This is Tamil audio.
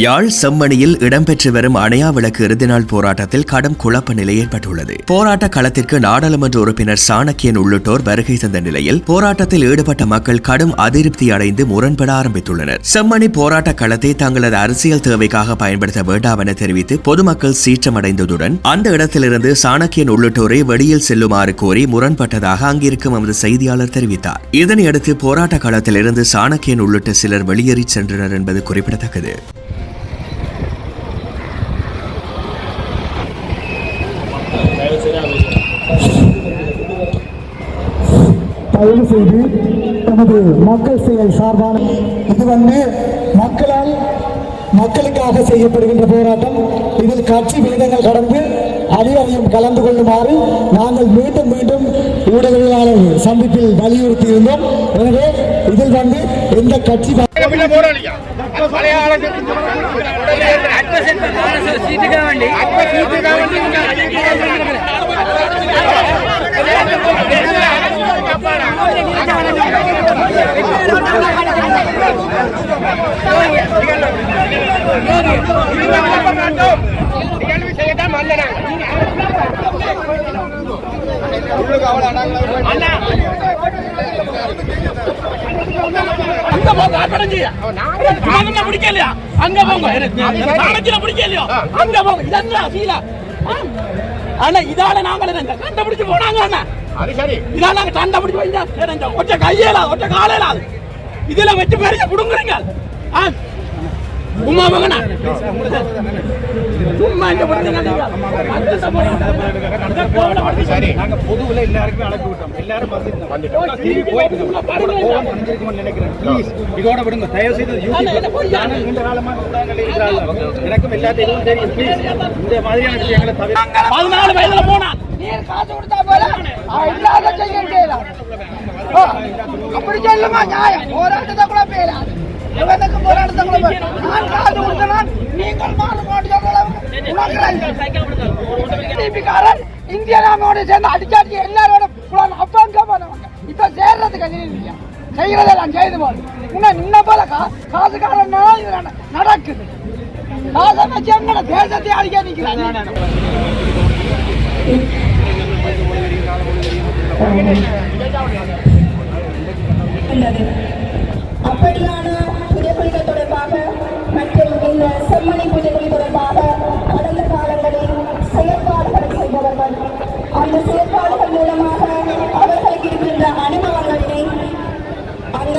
யாழ் செம்மணியில் இடம்பெற்று வரும் அணையா விளக்கு இறுதி நாள் போராட்டத்தில் கடும் குழப்ப நிலை ஏற்பட்டுள்ளது. போராட்ட களத்திற்கு நாடாளுமன்ற உறுப்பினர் சாணக்கியன் உள்ளிட்டோர் வருகை தந்த நிலையில் போராட்டத்தில் ஈடுபட்ட மக்கள் கடும் அதிருப்தி அடைந்து முரண்பட ஆரம்பித்துள்ளனர். செம்மணி போராட்ட களத்தை தங்களது அரசியல் தேவைக்காக பயன்படுத்த வேண்டாம் என தெரிவித்து பொதுமக்கள் சீற்றமடைந்ததுடன் அந்த இடத்திலிருந்து சாணக்கியன் உள்ளிட்டோரை வெளியில் செல்லுமாறு கோரி முரண்பட்டதாக அங்கிருக்கும் எமது செய்தியாளர் தெரிவித்தார். இதனையடுத்து போராட்ட களத்திலிருந்து சாணக்கியன் உள்ளிட்ட சிலர் வெளியேறி சென்றனர் என்பது குறிப்பிடத்தக்கது. தயவு செய்து நமது மக்கள் செயல் சார்பான இது மக்களால் மக்களுக்காக செய்யப்படுகின்ற போராட்டம். இதில் கட்சி விகிதங்கள் கடந்து அனைவரையும் கலந்து கொள்ளுமாறு நாங்கள் மீண்டும் மீண்டும் ஊடகவியலாளர் சந்திப்பில் வலியுறுத்தி இருந்தோம். எனவே இதில் எந்த கட்சி இதால நாங்கள் கண்டுபிடிச்சு போனாங்க. இதால கண்டுபிடிச்சு ஒற்ற கையேலா ஒற்ற காலையில இதுல வச்சு பெரிய புடுங்குறீங்க. உமா மகனா சும்மா இந்த சரி நாங்க பொதுவுல எல்லாருக்குமே அழைப்பு விட்டோம். எல்லாரும் நினைக்கிறேன். ப்ளீஸ் இதோட விடுங்க. தயவு செய்து நீண்ட காலமா எனக்கும் எல்லாத்தையும் தெரியும். ப்ளீஸ் இந்த மாதிரியான விஷயங்களை தவிர 14 வயதுல போனா காசு கொடுத்தா போல இல்லாத செய்யலாம். அப்படி சொல்லுமா நியாயம்? போராட்டத்தை கூட பேராது. எவனுக்கு போராட்டத்தை கூட நான் காசு கொடுத்தேன். நீங்கள் இந்திய நாமோட சேர்ந்து அடிச்சாடி எல்லாரோட அப்பா போனவங்க இப்ப சேர்றதுக்கு செய்யறதெல்லாம் செய்து போது இன்ன போல காசுக்காரன் நடக்குது. காசை வச்சு எங்கட தேசத்தை அடிக்க நிற்கிறாங்க. அப்படியான புதைக்குழிகள் தொடர்பாக மற்றும் இந்த செம்மணி புதைக்குழி தொடர்பாக